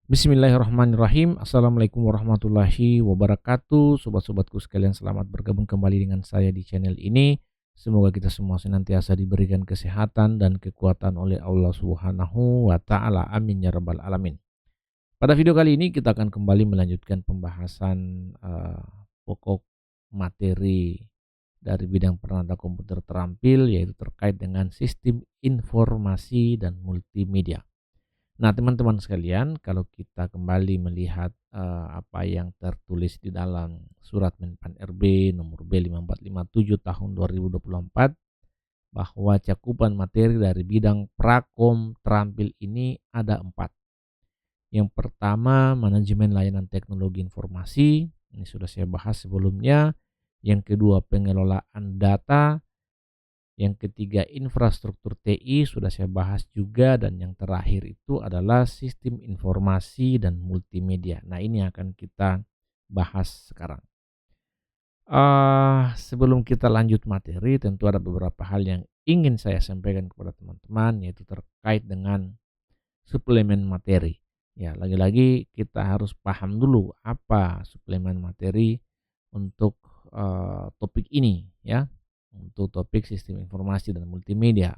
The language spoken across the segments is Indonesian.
Bismillahirrahmanirrahim. Assalamualaikum warahmatullahi wabarakatuh. Sobat-sobatku sekalian, selamat bergabung kembali dengan saya di channel ini. Semoga kita semua senantiasa diberikan kesehatan dan kekuatan oleh Allah Subhanahu wa taala. Amin ya rabbal alamin. Pada video kali ini kita akan kembali melanjutkan pembahasan pokok materi dari bidang perangkat komputer terampil, yaitu terkait dengan sistem informasi dan multimedia. Nah, teman-teman sekalian, kalau kita kembali melihat apa yang tertulis di dalam surat Menpan RB nomor B5457 tahun 2024, bahwa cakupan materi dari bidang prakom terampil ini ada 4. Yang pertama, manajemen layanan teknologi informasi, ini sudah saya bahas sebelumnya. Yang kedua, pengelolaan data. Yang ketiga, infrastruktur TI, sudah saya bahas juga. Dan yang terakhir itu adalah sistem informasi dan multimedia. Nah, ini akan kita bahas sekarang. Sebelum kita lanjut materi, tentu ada beberapa hal yang ingin saya sampaikan kepada teman-teman, yaitu terkait dengan suplemen materi. Ya, lagi-lagi kita harus paham dulu apa suplemen materi untuk topik ini, ya, untuk topik sistem informasi dan multimedia.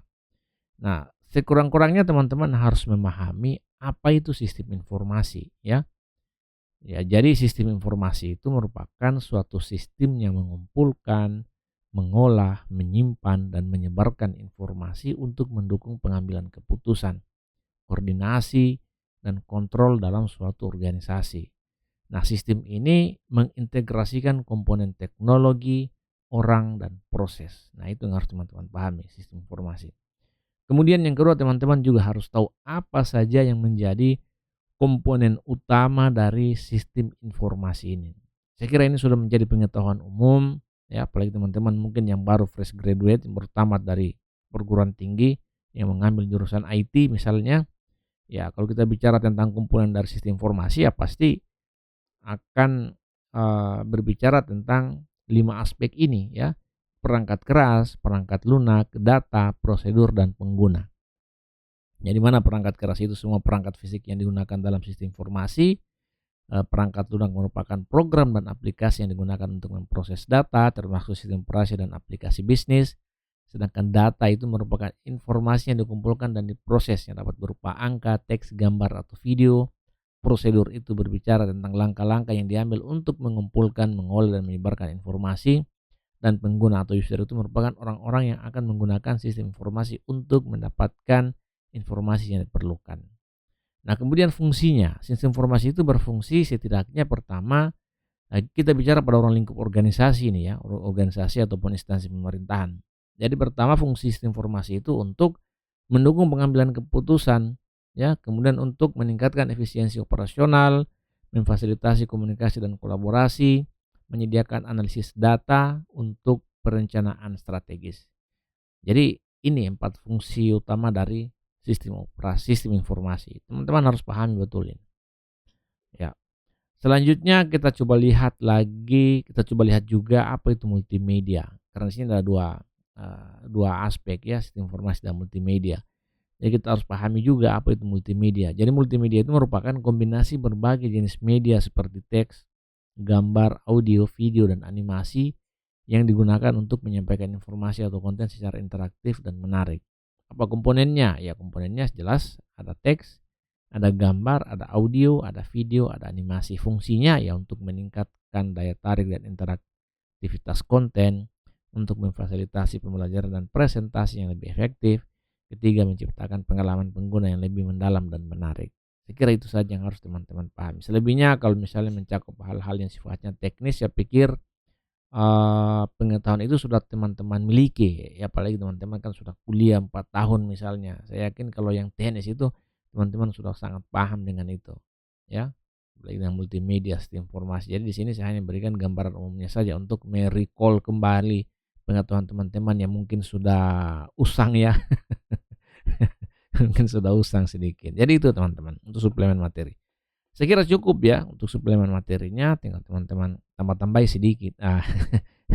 Nah, sekurang-kurangnya teman-teman harus memahami apa itu sistem informasi, ya. Ya, jadi sistem informasi itu merupakan suatu sistem yang mengumpulkan, mengolah, menyimpan, dan menyebarkan informasi untuk mendukung pengambilan keputusan, koordinasi, dan kontrol dalam suatu organisasi. Nah, sistem ini mengintegrasikan komponen teknologi, orang, dan proses. Nah, itu yang harus teman-teman pahami, sistem informasi. Kemudian yang kedua, teman-teman juga harus tahu apa saja yang menjadi komponen utama dari sistem informasi ini. Saya kira ini sudah menjadi pengetahuan umum, ya, apalagi teman-teman mungkin yang baru fresh graduate, yang baru tamat dari perguruan tinggi, yang mengambil jurusan IT misalnya. Ya, kalau kita bicara tentang komponen dari sistem informasi, ya pasti akan berbicara tentang 5 aspek ini, ya. Perangkat keras, perangkat lunak, data, prosedur, dan pengguna. Jadi mana perangkat keras itu semua perangkat fisik yang digunakan dalam sistem informasi. Perangkat lunak merupakan program dan aplikasi yang digunakan untuk memproses data, termasuk sistem operasi dan aplikasi bisnis. Sedangkan data itu merupakan informasi yang dikumpulkan dan diproses yang dapat berupa angka, teks, gambar, atau video. Prosedur itu berbicara tentang langkah-langkah yang diambil untuk mengumpulkan, mengolah, dan menyebarkan informasi. Dan pengguna atau user itu merupakan orang-orang yang akan menggunakan sistem informasi untuk mendapatkan informasi yang diperlukan. Nah, kemudian fungsinya, sistem informasi itu berfungsi setidaknya pertama, kita bicara pada orang lingkup organisasi ini, ya, organisasi ataupun instansi pemerintahan. Jadi pertama, fungsi sistem informasi itu untuk mendukung pengambilan keputusan, ya, kemudian untuk meningkatkan efisiensi operasional, memfasilitasi komunikasi dan kolaborasi, menyediakan analisis data untuk perencanaan strategis. Jadi ini 4 fungsi utama dari sistem operasi, sistem informasi. Teman-teman harus pahami betul ini. Ya. Selanjutnya kita coba lihat lagi, kita coba lihat juga apa itu multimedia. Karena di sini ada dua aspek, ya, sistem informasi dan multimedia. Jadi kita harus pahami juga apa itu multimedia. Jadi multimedia itu merupakan kombinasi berbagai jenis media seperti teks, gambar, audio, video, dan animasi yang digunakan untuk menyampaikan informasi atau konten secara interaktif dan menarik. Apa komponennya? Ya, komponennya jelas ada teks, ada gambar, ada audio, ada video, ada animasi. Fungsinya ya untuk meningkatkan daya tarik dan interaktivitas konten, untuk memfasilitasi pembelajaran dan presentasi yang lebih efektif. Ketiga, menciptakan pengalaman pengguna yang lebih mendalam dan menarik. Saya kira itu saja yang harus teman-teman pahami. Selebihnya kalau misalnya mencakup hal-hal yang sifatnya teknis, saya pikir pengetahuan itu sudah teman-teman miliki, ya, apalagi teman-teman kan sudah kuliah 4 tahun misalnya. Saya yakin kalau yang teknis itu teman-teman sudah sangat paham dengan itu, ya. Apalagi dengan multimedia, sistem informasi. Jadi di sini saya hanya berikan gambaran umumnya saja untuk merecall kembali pengetahuan teman-teman yang mungkin sudah usang, ya. Mungkin sudah usang sedikit. Jadi itu teman-teman untuk suplemen materi. Saya kira cukup, ya, untuk suplemen materinya, tinggal teman-teman tambah-tambahi sedikit.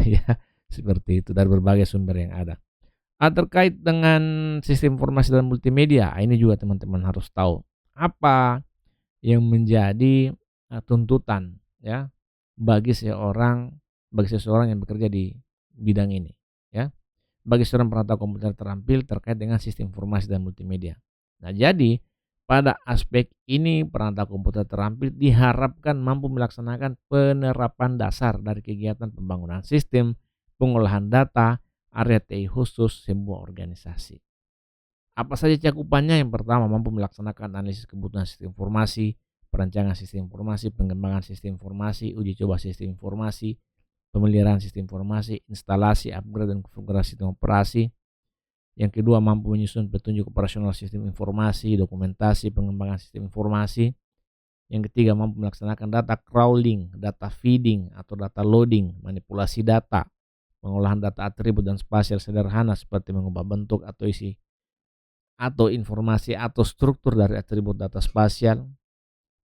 Ya, seperti itu dari berbagai sumber yang ada. Terkait dengan sistem informasi dan multimedia, ini juga teman-teman harus tahu apa yang menjadi tuntutan ya bagi seseorang yang bekerja di bidang ini ya. Bagi seorang perantau komputer terampil terkait dengan sistem informasi dan multimedia. Nah, jadi pada aspek ini perantau komputer terampil diharapkan mampu melaksanakan penerapan dasar dari kegiatan pembangunan sistem, pengolahan data, area TI khusus sebuah organisasi. Apa saja cakupannya? Yang pertama, mampu melaksanakan analisis kebutuhan sistem informasi, perancangan sistem informasi, pengembangan sistem informasi, uji coba sistem informasi, pemeliharaan sistem informasi, instalasi, upgrade dan konfigurasi sistem operasi. Yang kedua, mampu menyusun petunjuk operasional sistem informasi, dokumentasi, pengembangan sistem informasi. Yang ketiga, mampu melaksanakan data crawling, data feeding atau data loading, manipulasi data, pengolahan data atribut dan spasial sederhana seperti mengubah bentuk atau isi atau informasi atau struktur dari atribut data spasial,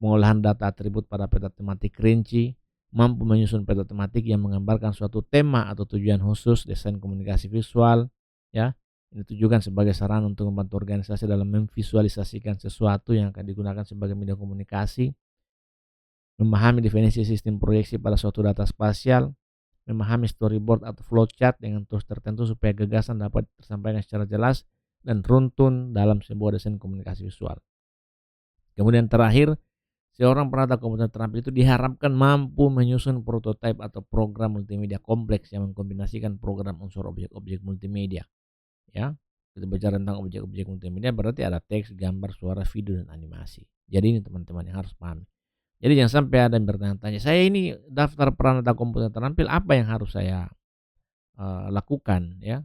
pengolahan data atribut pada peta tematik rinci, mampu menyusun peta tematik yang menggambarkan suatu tema atau tujuan khusus, desain komunikasi visual, ya. Ini ditujukan sebagai sarana untuk membantu organisasi dalam memvisualisasikan sesuatu yang akan digunakan sebagai media komunikasi, memahami definisi sistem proyeksi pada suatu data spasial, memahami storyboard atau flowchart dengan tools tertentu supaya gagasan dapat tersampaikan secara jelas dan runtun dalam sebuah desain komunikasi visual. Kemudian terakhir, seorang perantau komputer terampil itu diharapkan mampu menyusun prototipe atau program multimedia kompleks yang mengkombinasikan program unsur objek-objek multimedia. Ya, kita bicara tentang objek-objek multimedia berarti ada teks, gambar, suara, video, dan animasi. Jadi ini teman-teman yang harus pahami. Jadi jangan sampai ada yang bertanya-tanya, saya ini daftar perantau komputer terampil, apa yang harus saya lakukan ya?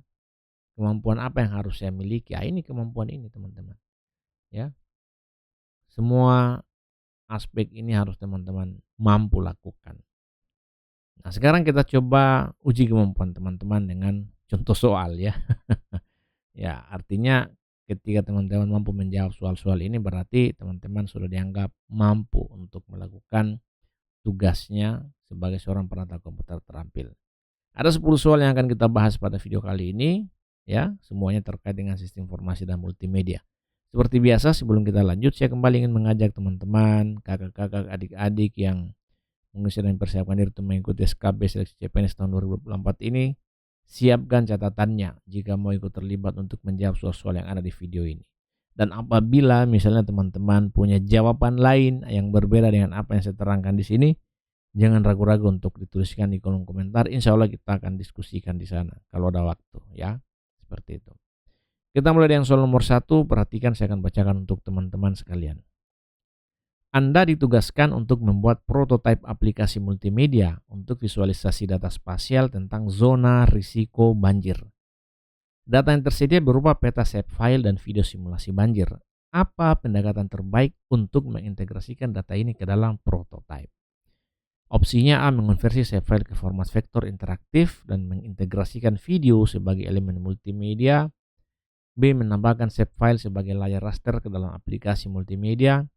Kemampuan apa yang harus saya miliki? Ini kemampuan ini teman-teman. Ya, semua aspek ini harus teman-teman mampu lakukan. Nah, sekarang kita coba uji kemampuan teman-teman dengan contoh soal ya. Ya, artinya ketika teman-teman mampu menjawab soal-soal ini berarti teman-teman sudah dianggap mampu untuk melakukan tugasnya sebagai seorang perantau komputer terampil. Ada 10 soal yang akan kita bahas pada video kali ini ya, semuanya terkait dengan sistem informasi dan multimedia. Seperti biasa sebelum kita lanjut, saya kembali ingin mengajak teman-teman, kakak-kakak, adik-adik yang mungkin sedang mempersiapkan diri untuk mengikuti SKB seleksi CPNS tahun 2024 ini, siapkan catatannya jika mau ikut terlibat untuk menjawab soal-soal yang ada di video ini. Dan apabila misalnya teman-teman punya jawaban lain yang berbeda dengan apa yang saya terangkan di sini, jangan ragu-ragu untuk dituliskan di kolom komentar. Insya Allah kita akan diskusikan di sana kalau ada waktu ya. Seperti itu. Kita mulai dengan soal nomor 1. Perhatikan, saya akan bacakan untuk teman-teman sekalian. Anda ditugaskan untuk membuat prototipe aplikasi multimedia untuk visualisasi data spasial tentang zona risiko banjir. Data yang tersedia berupa peta shape file dan video simulasi banjir. Apa pendekatan terbaik untuk mengintegrasikan data ini ke dalam prototipe? Opsinya A, mengonversi shape file ke format vektor interaktif dan mengintegrasikan video sebagai elemen multimedia. B, menambahkan shape file sebagai layar raster ke dalam aplikasi multimedia.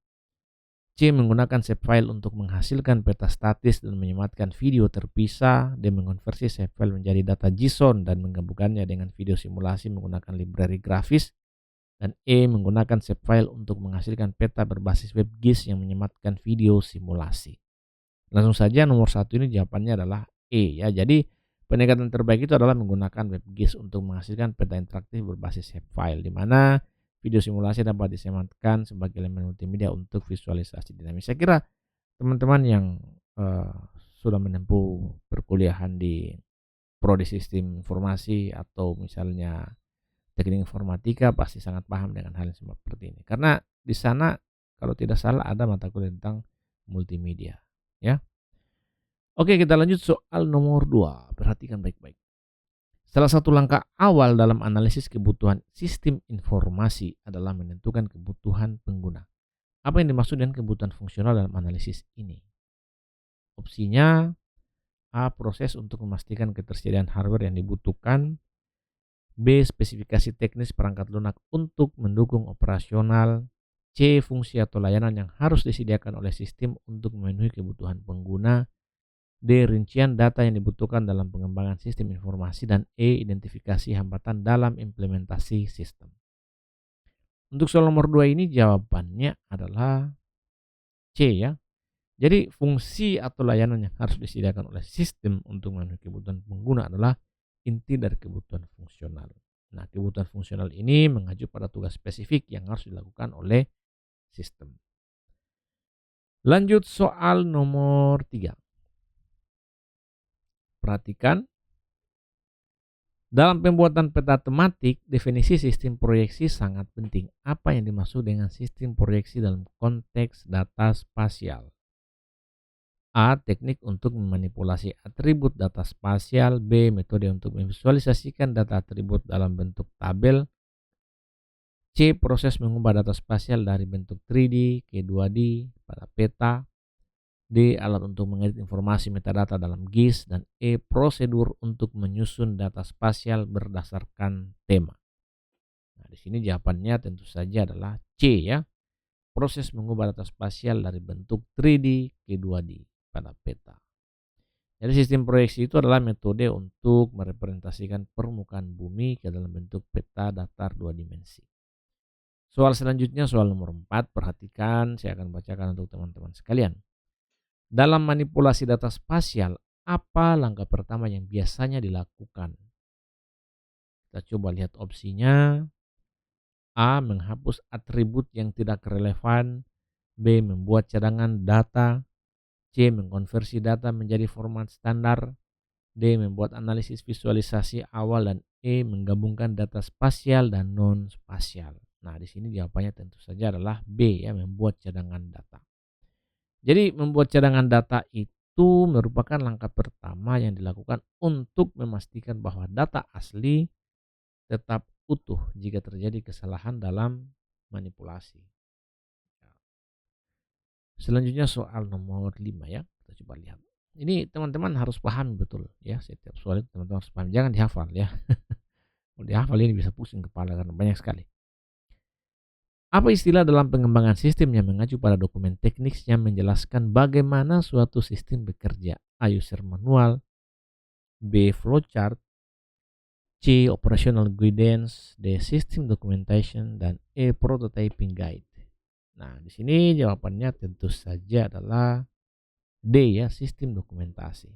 C, menggunakan shape file untuk menghasilkan peta statis dan menyematkan video terpisah. D, mengonversi shape file menjadi data JSON dan menggabungkannya dengan video simulasi menggunakan library grafis. Dan E, menggunakan shape file untuk menghasilkan peta berbasis WebGIS yang menyematkan video simulasi. Langsung saja nomor 1 ini jawabannya adalah E ya. Jadi pendekatan terbaik itu adalah menggunakan WebGIS untuk menghasilkan peta interaktif berbasis shape file, di mana video simulasi dapat disematkan sebagai elemen multimedia untuk visualisasi dinamis. Saya kira teman-teman yang sudah menempuh perkuliahan di prodi sistem informasi atau misalnya teknik informatika pasti sangat paham dengan hal yang seperti ini. Karena di sana kalau tidak salah ada mata kuliah tentang multimedia ya. Oke, kita lanjut soal nomor 2. Perhatikan baik-baik. Salah satu langkah awal dalam analisis kebutuhan sistem informasi adalah menentukan kebutuhan pengguna. Apa yang dimaksud dengan kebutuhan fungsional dalam analisis ini? Opsinya A, proses untuk memastikan ketersediaan hardware yang dibutuhkan. B, spesifikasi teknis perangkat lunak untuk mendukung operasional. C, fungsi atau layanan yang harus disediakan oleh sistem untuk memenuhi kebutuhan pengguna. D, rincian data yang dibutuhkan dalam pengembangan sistem informasi. Dan E, identifikasi hambatan dalam implementasi sistem. Untuk soal nomor 2 ini jawabannya adalah C ya. Jadi fungsi atau layanan yang harus disediakan oleh sistem untuk memenuhi kebutuhan pengguna adalah inti dari kebutuhan fungsional. Nah, kebutuhan fungsional ini mengacu pada tugas spesifik yang harus dilakukan oleh sistem. Lanjut soal nomor 3. Perhatikan, dalam pembuatan peta tematik, definisi sistem proyeksi sangat penting. Apa yang dimaksud dengan sistem proyeksi dalam konteks data spasial? A. Teknik untuk memanipulasi atribut data spasial. B. Metode untuk memvisualisasikan data atribut dalam bentuk tabel. C. Proses mengubah data spasial dari bentuk 3D ke 2D pada peta. D. Alat untuk mengedit informasi metadata dalam GIS. Dan E. Prosedur untuk menyusun data spasial berdasarkan tema. Nah, di sini jawabannya tentu saja adalah C ya. Proses mengubah data spasial dari bentuk 3D ke 2D pada peta. Jadi sistem proyeksi itu adalah metode untuk merepresentasikan permukaan bumi ke dalam bentuk peta datar 2 dimensi. Soal selanjutnya soal nomor 4, perhatikan, saya akan bacakan untuk teman-teman sekalian. Dalam manipulasi data spasial, apa langkah pertama yang biasanya dilakukan? Kita coba lihat opsinya. A. Menghapus atribut yang tidak relevan. B. Membuat cadangan data. C. Mengkonversi data menjadi format standar. D. Membuat analisis visualisasi awal. Dan E. Menggabungkan data spasial dan non spasial. Nah, di sini jawabannya tentu saja adalah B ya, membuat cadangan data. Jadi membuat cadangan data itu merupakan langkah pertama yang dilakukan untuk memastikan bahwa data asli tetap utuh jika terjadi kesalahan dalam manipulasi. Selanjutnya soal nomor 5 ya, kita coba lihat. Ini teman-teman harus paham betul ya, setiap soal itu teman-teman harus paham, jangan dihafal ya. Kalau dihafal ini bisa pusing kepala karena banyak sekali. Apa istilah dalam pengembangan sistem yang mengacu pada dokumen teknis yang menjelaskan bagaimana suatu sistem bekerja? A. User manual. B. Flowchart. C. Operational guidance. D. System documentation. Dan E. Prototyping guide. Nah, di sini jawabannya tentu saja adalah D ya, sistem dokumentasi.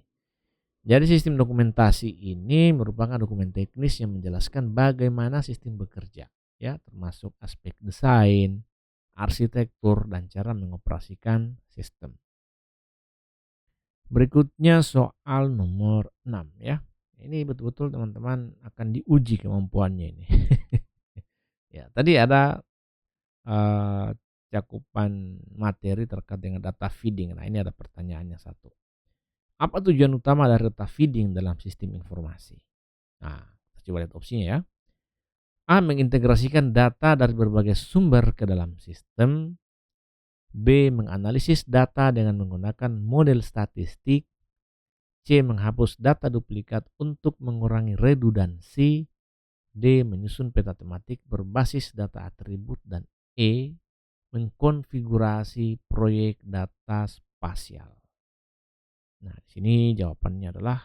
Jadi sistem dokumentasi ini merupakan dokumen teknis yang menjelaskan bagaimana sistem bekerja, ya, termasuk aspek desain, arsitektur, dan cara mengoperasikan sistem. Berikutnya soal nomor 6 ya. Ini betul-betul teman-teman akan diuji kemampuannya ini. Ya, tadi ada cakupan materi terkait dengan data feeding. Nah, ini ada pertanyaannya satu. Apa tujuan utama dari data feeding dalam sistem informasi? Nah, kita coba lihat opsinya ya. A. Mengintegrasikan data dari berbagai sumber ke dalam sistem. B. Menganalisis data dengan menggunakan model statistik. C. Menghapus data duplikat untuk mengurangi redundansi. D. Menyusun peta tematik berbasis data atribut. Dan E. Mengkonfigurasi proyek data spasial. Nah, di sini jawabannya adalah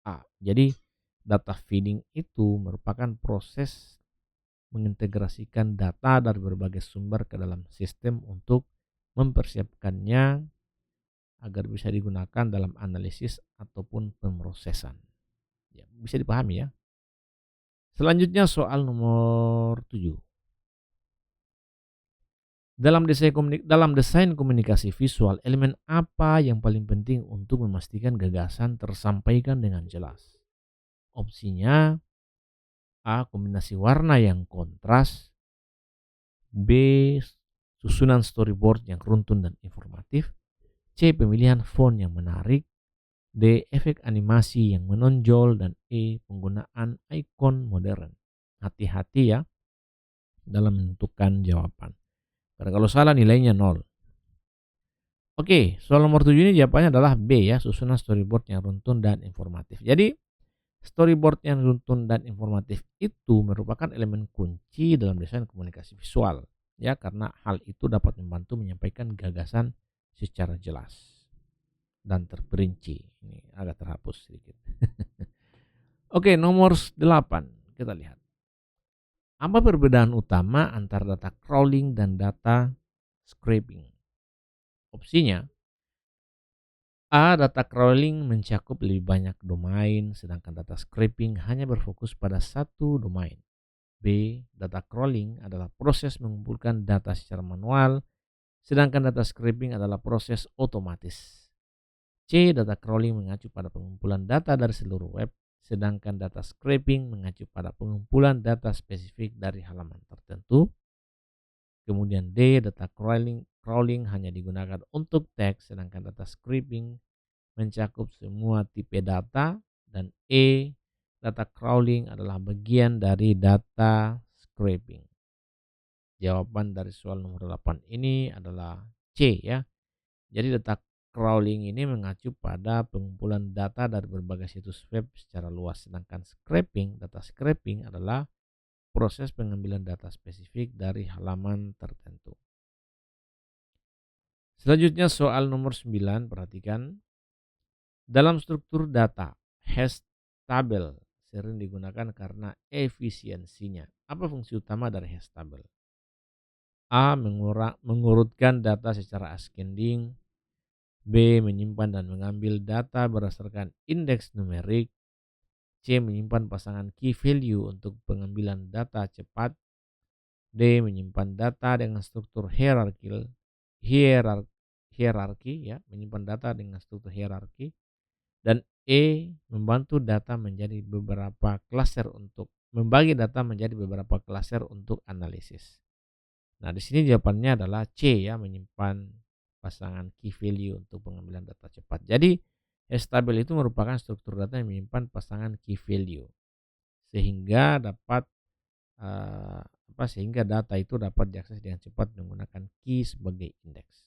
A. Jadi data feeding itu merupakan proses mengintegrasikan data dari berbagai sumber ke dalam sistem untuk mempersiapkannya agar bisa digunakan dalam analisis ataupun pemrosesan. Ya, bisa dipahami ya. Selanjutnya soal nomor 7. Dalam desain komunikasi visual, elemen apa yang paling penting untuk memastikan gagasan tersampaikan dengan jelas? Opsinya A. Kombinasi warna yang kontras. B. Susunan storyboard yang runtun dan informatif. C. Pemilihan font yang menarik. D. Efek animasi yang menonjol. Dan E. Penggunaan ikon modern. Hati-hati ya dalam menentukan jawaban. Karena kalau salah nilainya 0. Oke, soal nomor 7 ini jawabannya adalah B ya, susunan storyboard yang runtun dan informatif. Jadi storyboard yang runtun dan informatif itu merupakan elemen kunci dalam desain komunikasi visual ya, karena hal itu dapat membantu menyampaikan gagasan secara jelas dan terperinci. Ini agak terhapus sedikit. Oke, nomor 8 kita lihat. Apa perbedaan utama antara data crawling dan data scraping? opsinya, A. Data crawling mencakup lebih banyak domain, sedangkan data scraping hanya berfokus pada satu domain. B. Data crawling adalah proses mengumpulkan data secara manual, sedangkan data scraping adalah proses otomatis. C. Data crawling mengacu pada pengumpulan data dari seluruh web, sedangkan data scraping mengacu pada pengumpulan data spesifik dari halaman tertentu. Kemudian D. Data crawling hanya digunakan untuk teks, sedangkan data scraping mencakup semua tipe data. Dan E. Data crawling adalah bagian dari data scraping. Jawaban dari soal nomor 8 ini adalah C ya. Jadi data crawling ini mengacu pada pengumpulan data dari berbagai situs web secara luas, sedangkan data scraping adalah proses pengambilan data spesifik dari halaman tertentu. Selanjutnya soal nomor 9, perhatikan. Dalam struktur data, hash table sering digunakan karena efisiensinya. Apa fungsi utama dari hash table? A. Mengurutkan data secara ascending. B. Menyimpan dan mengambil data berdasarkan indeks numerik. C. Menyimpan pasangan key value untuk pengambilan data cepat. D. Menyimpan data dengan struktur hierarki ya, menyimpan data dengan struktur hierarki. Dan E. Membantu data menjadi beberapa klaster untuk membagi data menjadi beberapa klaster untuk analisis. Nah, di sini jawabannya adalah C ya, menyimpan pasangan key value untuk pengambilan data cepat. Jadi hash table itu merupakan struktur data yang menyimpan pasangan key value sehingga data itu dapat diakses dengan cepat menggunakan key sebagai indeks.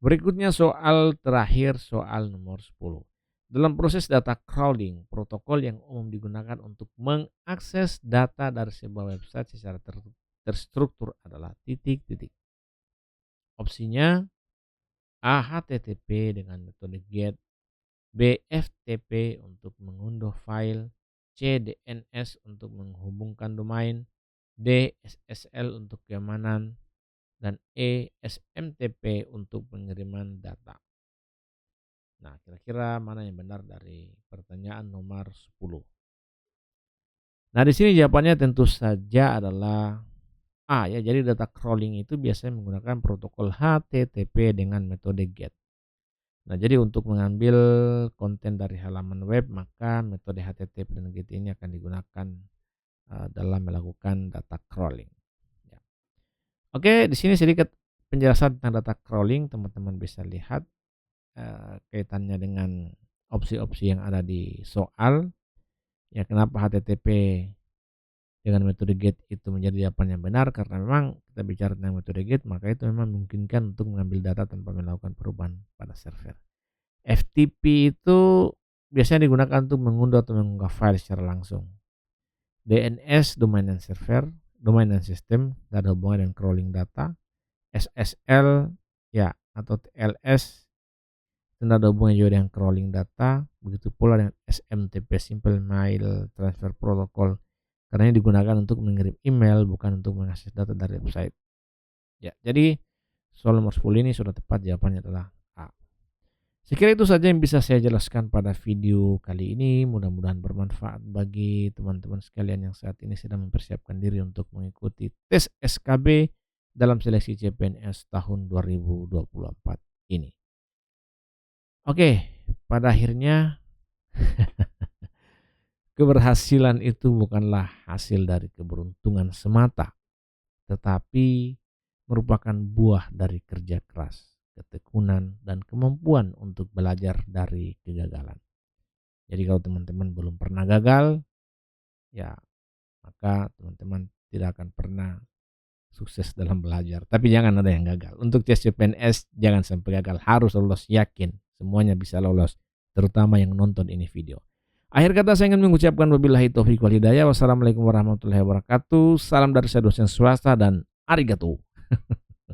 Berikutnya soal terakhir, soal nomor 10. Dalam proses data crawling, protokol yang umum digunakan untuk mengakses data dari sebuah website secara terstruktur adalah titik-titik. Opsinya A. HTTP dengan metode GET, B. FTP untuk mengunduh file, C. DNS untuk menghubungkan domain, D. SSL untuk keamanan, dan E. SMTP untuk pengiriman data. Nah, kira-kira mana yang benar dari pertanyaan nomor 10? Nah, di sini jawabannya tentu saja adalah A ya. Jadi data crawling itu biasanya menggunakan protokol HTTP dengan metode GET. Nah, jadi untuk mengambil konten dari halaman web, maka metode HTTP dan GET ini akan digunakan dalam melakukan data crawling. Ya. Oke, di sini sedikit penjelasan tentang data crawling, teman-teman bisa lihat kaitannya dengan opsi-opsi yang ada di soal. Ya, kenapa HTTP dengan metode GET itu menjadi jawaban yang benar, karena memang kita bicara tentang metode GET, maka itu memang memungkinkan untuk mengambil data tanpa melakukan perubahan pada server. FTP itu biasanya digunakan untuk mengunduh atau mengunggah file secara langsung. DNS domain and server, domain and system, tidak ada hubungan dengan crawling data. SSL ya atau TLS tidak ada hubungan juga dengan crawling data. Begitu pula dengan SMTP, Simple Mail Transfer Protocol, karena ini digunakan untuk mengirim email, bukan untuk mengakses data dari website. Ya, jadi soal nomor 10 ini sudah tepat, jawabannya adalah A. Sekira itu saja yang bisa saya jelaskan pada video kali ini. Mudah-mudahan bermanfaat bagi teman-teman sekalian yang saat ini sedang mempersiapkan diri untuk mengikuti tes SKB dalam seleksi CPNS tahun 2024 ini. Oke, pada akhirnya keberhasilan itu bukanlah hasil dari keberuntungan semata, tetapi merupakan buah dari kerja keras, ketekunan, dan kemampuan untuk belajar dari kegagalan. Jadi kalau teman-teman belum pernah gagal, ya maka teman-teman tidak akan pernah sukses dalam belajar. Tapi jangan ada yang gagal. Untuk tes CPNS jangan sampai gagal, harus lolos, yakin semuanya bisa lolos, terutama yang nonton ini video. Akhir kata saya ingin mengucapkan wabillahi taufiq wal hidayah. Wassalamualaikum warahmatullahi wabarakatuh. Salam dari saya dosen swasta dan arigatou.